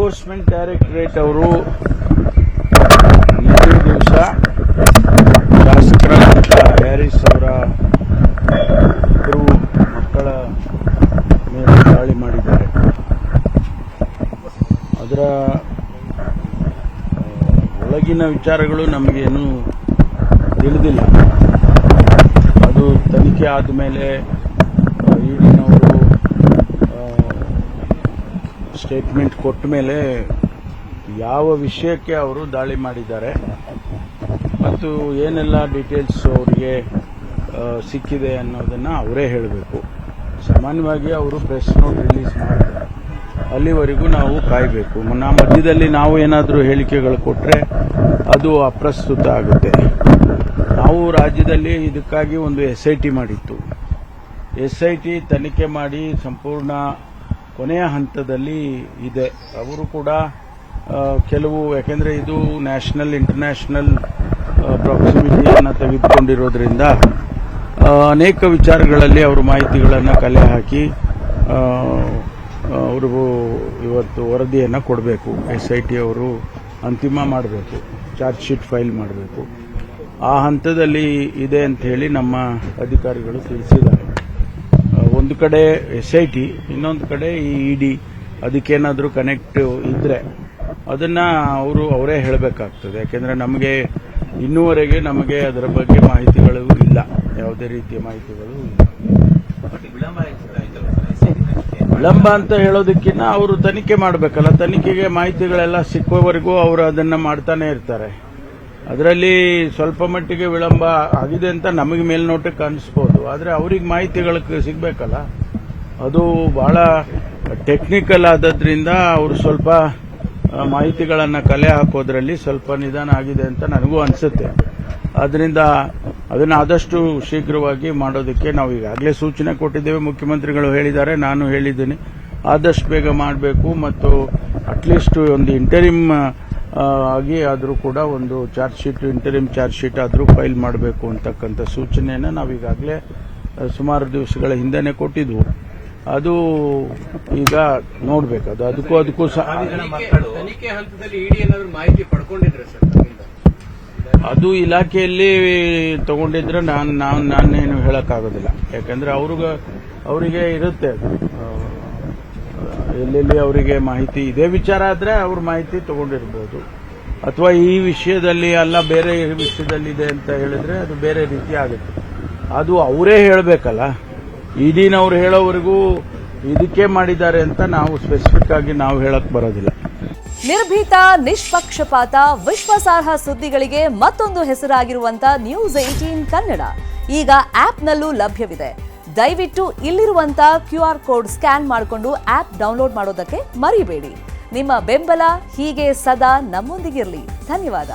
Enforcement directorate ಅವರು ನಿನ್ನೆ ದಿವಸ ಶಾಸಕರಾದಂಥ ಹ್ಯಾರಿಸ್ ಅವರ ಇಬ್ಬರು ಮಕ್ಕಳ ಮೇಲೆ ದಾಳಿ ಮಾಡಿದ್ದಾರೆ. ಅದರ ಒಳಗಿನ ವಿಚಾರಗಳು ನಮಗೇನು ತಿಳಿದಿಲ್ಲ. ಅದು ತನಿಖೆ ಆದಮೇಲೆ ಈಡಿನವರು ಸ್ಟೇಟ್ಮೆಂಟ್ ಕೊಟ್ಟ ಮೇಲೆ ಯಾವ ವಿಷಯಕ್ಕೆ ಅವರು ದಾಳಿ ಮಾಡಿದ್ದಾರೆ ಮತ್ತು ಏನೆಲ್ಲ ಡೀಟೇಲ್ಸ್ ಅವರಿಗೆ ಸಿಕ್ಕಿದೆ ಅನ್ನೋದನ್ನು ಅವರೇ ಹೇಳಬೇಕು. ಸಾಮಾನ್ಯವಾಗಿ ಅವರು ಪ್ರೆಸ್ ನೋಟ್ ರಿಲೀಸ್ ಮಾಡ್ತಾರೆ, ಅಲ್ಲಿವರೆಗೂ ನಾವು ಕಾಯಬೇಕು. ಮಧ್ಯದಲ್ಲಿ ನಾವು ಏನಾದರೂ ಹೇಳಿಕೆಗಳು ಕೊಟ್ಟರೆ ಅದು ಅಪ್ರಸ್ತುತ ಆಗುತ್ತೆ. ನಾವು ರಾಜ್ಯದಲ್ಲಿ ಇದಕ್ಕಾಗಿ ಒಂದು SIT ಮಾಡಿತ್ತು. SIT ತನಿಖೆ ಮಾಡಿ ಸಂಪೂರ್ಣ ಕೊನೆಯ ಹಂತದಲ್ಲಿ ಇದೆ. ಅವರು ಕೂಡ ಕೆಲವು, ಯಾಕೆಂದರೆ ಇದು ನ್ಯಾಷನಲ್ ಇಂಟರ್ನ್ಯಾಷನಲ್ ಪ್ರಾಕ್ಸಿಮಿಟಿಯನ್ನು ತೆಗೆದುಕೊಂಡಿರೋದ್ರಿಂದ ಅನೇಕ ವಿಚಾರಗಳಲ್ಲಿ ಅವರು ಮಾಹಿತಿಗಳನ್ನು ಕಲೆ ಹಾಕಿ ಅವ್ರಿಗೂ ಇವತ್ತು ವರದಿಯನ್ನು ಕೊಡಬೇಕು. SIT ಅವರು ಅಂತಿಮ ಮಾಡಬೇಕು, ಚಾರ್ಜ್ ಶೀಟ್ ಫೈಲ್ ಮಾಡಬೇಕು. ಆ ಹಂತದಲ್ಲಿ ಇದೆ ಅಂತ ಹೇಳಿ ನಮ್ಮ ಅಧಿಕಾರಿಗಳು ತಿಳಿಸಿದ್ದಾರೆ. ಒಂದು ಕಡೆ SIT, ಇನ್ನೊಂದು ಕಡೆ ಈ ED, ಅದಕ್ಕೇನಾದರೂ ಕನೆಕ್ಟ್ ಇದ್ರೆ ಅದನ್ನು ಅವರೇ ಹೇಳಬೇಕಾಗ್ತದೆ. ಯಾಕೆಂದರೆ ನಮಗೆ ಇನ್ನೂವರೆಗೆ ನಮಗೆ ಅದರ ಬಗ್ಗೆ ಮಾಹಿತಿಗಳು ಇಲ್ಲ, ಯಾವುದೇ ರೀತಿಯ ಮಾಹಿತಿಗಳು ಇಲ್ಲ. ವಿಳಂಬ ಅಂತ ಹೇಳೋದಕ್ಕಿಂತ ಅವರು ತನಿಖೆ ಮಾಡಬೇಕಲ್ಲ, ತನಿಖೆಗೆ ಮಾಹಿತಿಗಳೆಲ್ಲ ಸಿಕ್ಕುವವರೆಗೂ ಅವರು ಅದನ್ನು ಮಾಡ್ತಾನೆ ಇರ್ತಾರೆ. ಅದರಲ್ಲಿ ಸ್ವಲ್ಪ ಮಟ್ಟಿಗೆ ವಿಳಂಬ ಆಗಿದೆ ಅಂತ ನಮಗೆ ಮೇಲ್ನೋಟಕ್ಕೆ ಅನಿಸ್ಬೋದು, ಆದರೆ ಅವ್ರಿಗೆ ಮಾಹಿತಿಗಳು ಸಿಗಬೇಕಲ್ಲ. ಅದು ಬಹಳ ಟೆಕ್ನಿಕಲ್ ಆದದ್ರಿಂದ ಅವರು ಸ್ವಲ್ಪ ಮಾಹಿತಿಗಳನ್ನು ಕಲೆ ಹಾಕೋದ್ರಲ್ಲಿ ಸ್ವಲ್ಪ ನಿಧಾನ ಆಗಿದೆ ಅಂತ ನನಗೂ ಅನಿಸುತ್ತೆ. ಆದ್ದರಿಂದ ಅದನ್ನು ಆದಷ್ಟು ಶೀಘ್ರವಾಗಿ ಮಾಡೋದಕ್ಕೆ ನಾವು ಈಗಾಗಲೇ ಸೂಚನೆ ಕೊಟ್ಟಿದ್ದೇವೆ. ಮುಖ್ಯಮಂತ್ರಿಗಳು ಹೇಳಿದ್ದಾರೆ, ನಾನು ಹೇಳಿದ್ದೀನಿ, ಆದಷ್ಟು ಬೇಗ ಮಾಡಬೇಕು ಮತ್ತು ಅಟ್ಲೀಸ್ಟ್ ಒಂದು ಇಂಟರಿಮ್ ಆಗಿ ಆದರೂ ಕೂಡ ಒಂದು charge sheet, interim charge sheet ಆದರೂ ಫೈಲ್ ಮಾಡಬೇಕು ಅಂತಕ್ಕಂಥ ಸೂಚನೆಯನ್ನು ನಾವೀಗಾಗಲೇ ಸುಮಾರು ದಿವಸಗಳ ಹಿಂದೆನೇ ಕೊಟ್ಟಿದ್ವು. ಅದು ಈಗ ನೋಡಬೇಕು, ಅದಕ್ಕೂ ಸಹ ತನಿಖೆ ಹಂತದಲ್ಲಿ ಇಡಿ ಏನಾದರೂ ಮಾಹಿತಿ ಪಡ್ಕೊಂಡಿದ್ರೆ ಸರ್, ಅದು ಇಲಾಖೆಯಲ್ಲಿ ತಗೊಂಡಿದ್ರೆ ನಾನೇನು ಹೇಳಕ್ಕಾಗೋದಿಲ್ಲ. ಯಾಕಂದ್ರೆ ಅವರಿಗೆ ಇರುತ್ತೆ, ಅದು ಎಲ್ಲೆಲ್ಲಿ ಅವರಿಗೆ ಮಾಹಿತಿ ಇದೇ ವಿಚಾರ ಆದ್ರೆ ಅವ್ರ ಮಾಹಿತಿ ತಗೊಂಡಿರ್ಬೋದು. ಅಥವಾ ಈ ವಿಷಯದಲ್ಲಿ ಅಲ್ಲ ಬೇರೆ ವಿಷಯದಲ್ಲಿದೆ ಅಂತ ಹೇಳಿದ್ರೆ ಅದು ಬೇರೆ ರೀತಿ ಆಗುತ್ತೆ. ಅದು ಅವರೇ ಹೇಳಬೇಕಲ್ಲ. ಇಡಿನವ್ರು ಹೇಳೋವರೆಗೂ ಇದಕ್ಕೆ ಮಾಡಿದ್ದಾರೆ ಅಂತ ನಾವು ಸ್ಪೆಸಿಫಿಕ್ ಆಗಿ ನಾವು ಹೇಳಕ್ ಬರೋದಿಲ್ಲ. ನಿರ್ಭೀತ, ನಿಷ್ಪಕ್ಷಪಾತ, ವಿಶ್ವಾಸಾರ್ಹ ಸುದ್ದಿಗಳಿಗೆ ಮತ್ತೊಂದು ಹೆಸರಾಗಿರುವಂತ News18 ಕನ್ನಡ ಈಗ ಆಪ್ನಲ್ಲೂ ಲಭ್ಯವಿದೆ. ದಯವಿಟ್ಟು ಇಲ್ಲಿರುವಂತ QR ಕೋಡ್ ಸ್ಕ್ಯಾನ್ ಮಾಡಿಕೊಂಡು ಆಪ್ ಡೌನ್ಲೋಡ್ ಮಾಡೋದಕ್ಕೆ ಮರಿಬೇಡಿ. ನಿಮ್ಮ ಬೆಂಬಲ ಹೀಗೆ ಸದಾ ನಮ್ಮೊಂದಿಗಿರಲಿ. ಧನ್ಯವಾದ.